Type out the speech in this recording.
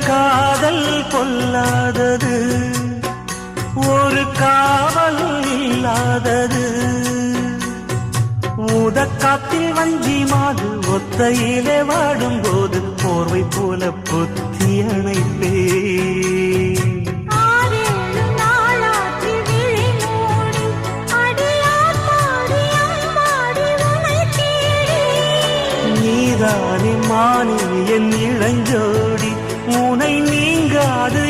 காதல் பொல்லாதது, ஒரு காவல் இல்லாதது. ஊதக்காத்தில் வஞ்சி மாது ஒத்தையிலே வாடும்போது போர்வை போல புத்தி அணைப்பே. நீதானே மானே என் இளஞ்சோடி, உனை நீங்காது